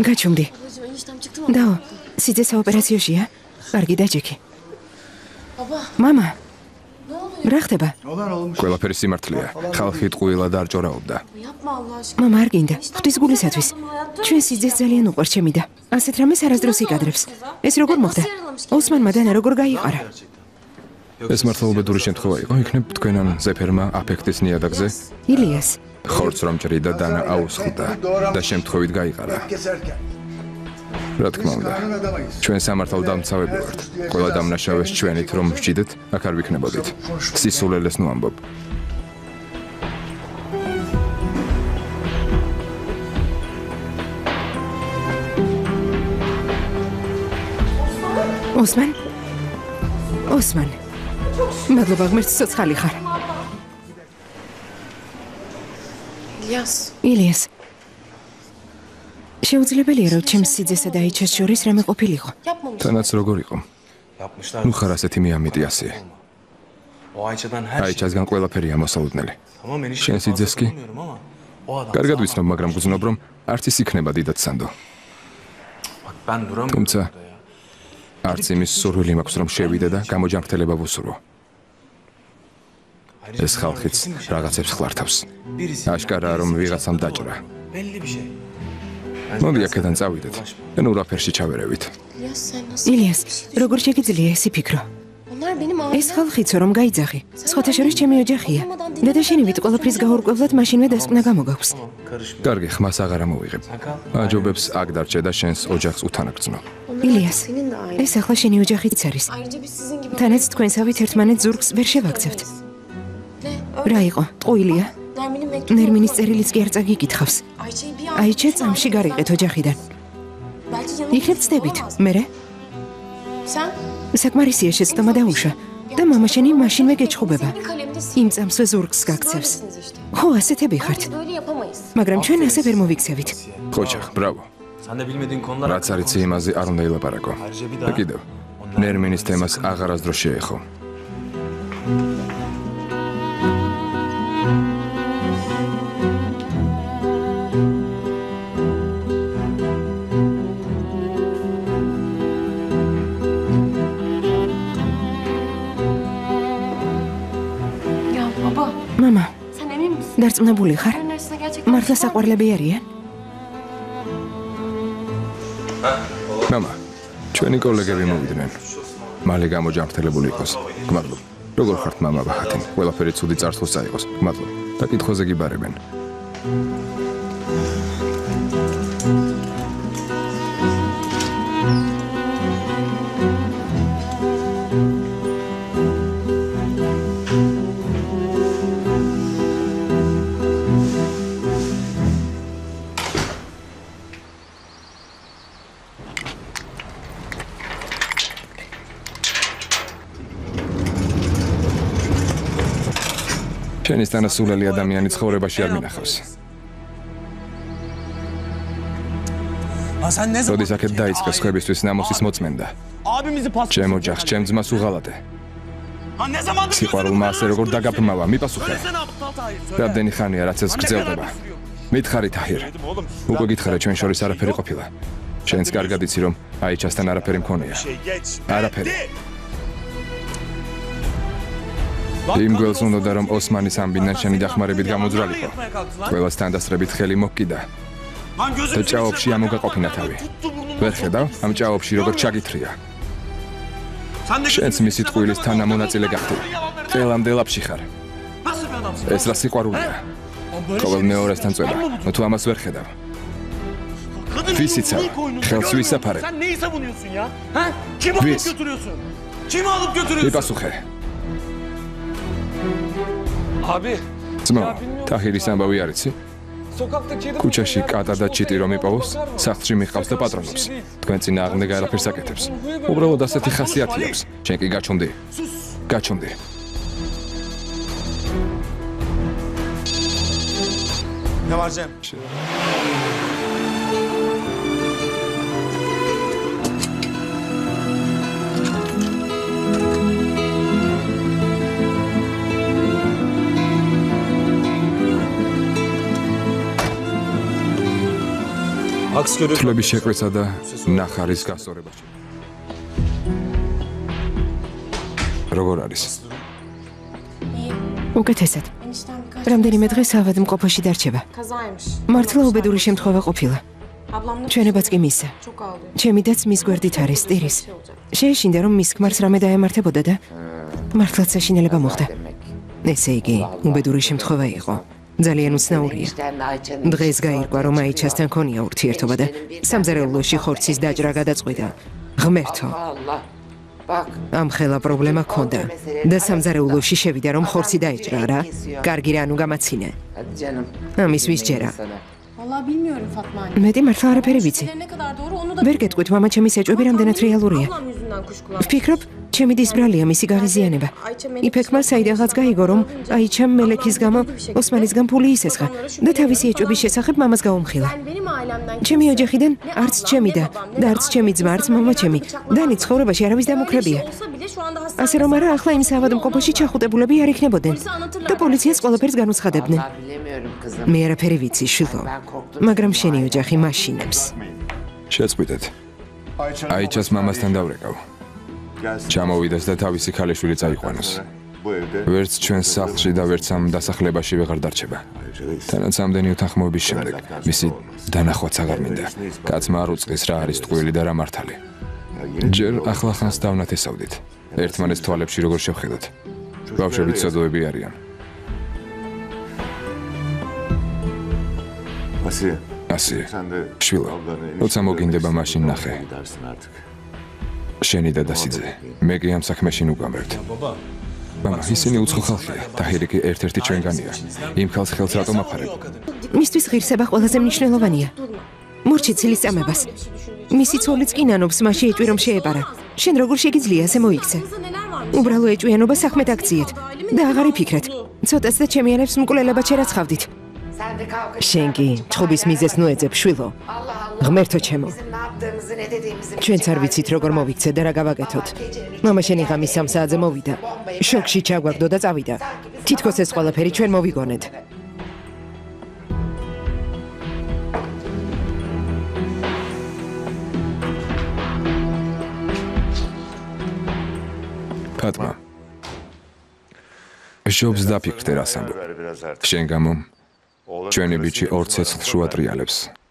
გაჩუმდი. დაო, სიძე საოპერაციოშია? კარგი დაჯექი. მამა, რა ხდება? ყველაფერი სიმართლეა. ხალხი ტყუილა და არ ჭორაობდა. მამა, არ გინდა. ღვთის გულისათვის. ჩვენ სიძეს ძალიან უყვარს ჩემი და ასეთ რამეს არასდროს იკადრებს. ეს როგორ მოხდა? ოსმანმა დანა როგორ გაიყარა? ეს მართლა უბედური შემთხვევა იყო, იქნებ თქვენ ან ზეფერმა აფექტის ნიადაგზე ილიას ხორცს რომ ჭრიდა დანა აუსხლდა და შემთხვევით გაიყარა. რა თქმა უნდა, ჩვენ სამართალ დამცავები ვართ. ყველა დამნაშავეს ჩვენით რომ ვჭიდეთ, აქ არ ვიქნებოდით. სისულელეს ნუ ამბობ. ოსმან. მადლობა, ღმერთს ცოცხალი ხარ. ილიას. შეუძლებელია რომ ჩემს სიძესა და აიჩას შორის რამე ყოფილიყო. თანაც როგორ იყო? ნუ ხარ ასეთი მიამიტიასი. აიჩასგან ყველაფერია მოსალოდნელი. შენ სიძეს კი? კარგად ვიცნობ, მაგრამ გძნობ რომ არც ის იქნება დიდად სანდო. თუმცა არც იმის სურვილი მაქვს რომ შევიდე და გამოჯანმრთელება ვუსურვო. ეს ხალხიც რაღაცებს ხლართავს. აშკარაა რომ ვიღაცამ დაჭრა. მოდი აქედან წავიდეთ. ნუ რაფერში ჩავერევით. ილიას, როგორ შეგიძლია ესი ფიქრო? ეს ხალხიცო რომ გაიძახი. სხვათა შორის ჩემი ოჯახია. და შენივით ყველაფრის გაურკვევლად მაშინვე დასკვნა გამოგაქვს. კარგი, ხმას აღარ ამოვიღებ. აჯობებს აქ დარჩე და შენს ოჯახს უთანაგრძნო. ილიას, ეს ახლა შენი ოჯახიც არის. თანაც თქვენსავით ერთმანეთს ზურგს ვერ შევაგზავნებთ. რა იყო? ტყუილია? ნერმინის წერილიც კი არ წაგიკითხავს. აიჩე წამში გარიყეთ ოჯახიდან. იქნებ ცდებით, მერე? საკმარისია შეცდომა და უშა. და მამა შენი მაშინვე გეჩხუბება. იმ წამსვე ზურგს გაქცევს. ხო, ასეთები ხართ. მაგრამ ჩვენ ასე ვერ მოვიქცევით. ხოჭახ, ბრავო. რაც არიცი იმაზე არ უნდა ილაპარაკო. და კიდევ, ნერმინის თემას აღარასდროს შეეხო. მამა, დარწმუნებული ხარ? მართლა საყვარლები არიან? მამა, ჩვენი კოლეგები მოვიდნენ. მალე გამოჯანმრთელებული იყოს. გმადლობ. როგორ ხართ მამა ბახათინ? ყველაფერი ცუდი წარსულს წაიღოს. გმადლობ. და კითხვაზე გიბარებენ. ჩვენის თანასულელი ადამიანი ცხოვრებაში არ მინახავს. როდის აქეთ დაიწყე სხვებისთვის ნამოსის მოწმენდა. ჩემ ოჯახს, ჩემ ძმას უღალატე. სიყვარულმა ასე როგორ დაგაფრმავა, მიპასუხე. რამდენი ხანია რაც ეს გრძელდება. მითხარი თაჰირ. უკვე გითხარა ჩვენ შორის არაფერი ყოფილა. შენც კარგად იცი რომ აიჩასთან არაფერი მქონია. არაფერი. იმ გველს უნდა რომ ოსმანის ამბიდან შენი დახმარებით გამოძრალიყო. ყველას თანდასწრებით ხელი მოკიდა. და ჭაობში ამოგაყოფინა თავი. ვერ ხედავ ამ ჭაობში როგორ ჩაგითრია. შენც მისი ტყუილის თანამონაწილე გახდი. ყველამდე ლაფში ხარ. ეს რა სიყვარულია? ყოველ მეორესთან წვება. თუ ამას ვერ ხედავ. ვისიცა, ხელს ვისაფარებ. ვის? მიპასუხე. ძმა, თაჰირის ამბავი არ იცი? ქუჩაში კატა და ჩიტი რომ იპოვოს, სახლში მიყავს და პატრონობს. თქვენ წინააღმდეგ არაფერს აკეთებს. უბრალოდ ასეთი ხასიათი აქვს. შენ კი გაჩუმდი. გაჩუმდი. გამარჯვე. თლების შეკვეცა და ნახარის გასწორებაში. როგორ არის? უკეთესად. რამდენიმე დღეს ავადმყოფოში დარჩება. მართლა უბედური შემთხვევა ყოფილა. ჩვენებაც კი მისცა. ჩემი დაც მის გვერდით არის სტირის. შეეშინდა რომ მის ქმარს რამე დაემართებოდა და მართლაც საშინელება მოხდა. ესე იგი, უბედური შემთხვევა იყო. ძალიან უცნაურია. დღეს გაირკვა რომ აიჩასთან ქონია ურთიერთობა და სამზარეულოში ხორცის დაჭრა გადაწყვიტა. ღმერთო. ამ ხელა პრობლემა ქონდა და სამზარეულოში შევიდა რომ ხორცი დაეჭრა რა. კარგი რა, ნუ გამაცინე. ამის ვისჯერა. მეტი მართლა არაფერი ვიცი. ვერ გეტყვით მამა ჩემის ეჭვები რამდენად რეალურია. ვფიქრობ, ჩემი დისბრალია მისი გაღიზიანება. იფექმა საიდანღაც გაიგო რომ აიჩამ მელექის გამო ოსმანისგან ფული ისესხა და თავისი ეჭვების შესახებ მამას გაუმხილა. ჩემი ოჯახიდან არც ჩემი და არც ჩემი ძმა, არც მამა ჩემი დანი ცხოვრებაში არავის დამოკრებია. ასე რომ არა, ახლა იმ საავადმყოფოში ჩახუტებულები არ იქნებოდნენ და პოლიციას ყველაფერს განუცხადებდნენ. მე არაფერი ვიცი, შვილო, მაგრამ შენი ოჯახი მაშინებს. შეწყვიტეთ. აიჩას მამასთან დავრეკავ. ჩამოვიდეს და თავისი ქალიშვილი წაიყვანოს. ვერც ჩვენს სახლში და ვერც ამ დასახლებაში ვეღარ დარჩება. თანაც ამდენი უთანხმოების შემდეგ მისი დანახვაც აღარ მინდა. კაცმა არ უწყის რა არის ტყუილი და რა მართალი. ჯერ ახლახანს დავნათესავდით. ერთმანეთს თვალებში როგორ შევხედოთ. ბავშვები ცოდოები არიან. ასია. შვილო, როცა მოგინდება მაშინ ნახე. შენი და დასიძე. მე კი ამ საქმეში ნუგამებთ. მამა, ისინი უცხო ხალხია. ტაჰირი კი ერთ-ერთი ჩვენგანია. იმ ხალხს ხელს რატომ აფარებ? მისთვის ღირსება ყველაზე მნიშვნელოვანია. მორჩი ცილის წამებას. მისი ცოლიც კი ნანობს მასში ეჭვი რომ შეეპარა. შენ როგორ შეგიძლია ასე მოიქცე? უბრალო ეჭვიანობა საქმეთ აქციეთ და აღარ იფიქრეთ. ცოტაც და ჩემიანებს მკვლელებად შერაცხავდით. შენ კი ჩხუბის მიზეს ნუეძებ, შვილო. ღმერთო ჩემო. ჩვენც არ ვიცით როგორ მოვიქცე და რა გავაკეთოთ. მამა შენი ღამის 3 საათზე მოვიდა. შოკში ჩაგვაგდო და წავიდა. თითქოს ეს ყველაფერი ჩვენ მოვიგონეთ. ფატმა. შობს დაფიქრდე რას ამბობ. შენ გამო ჩვენი ბიჭი ორ ცეცხლს შუატრიალებს.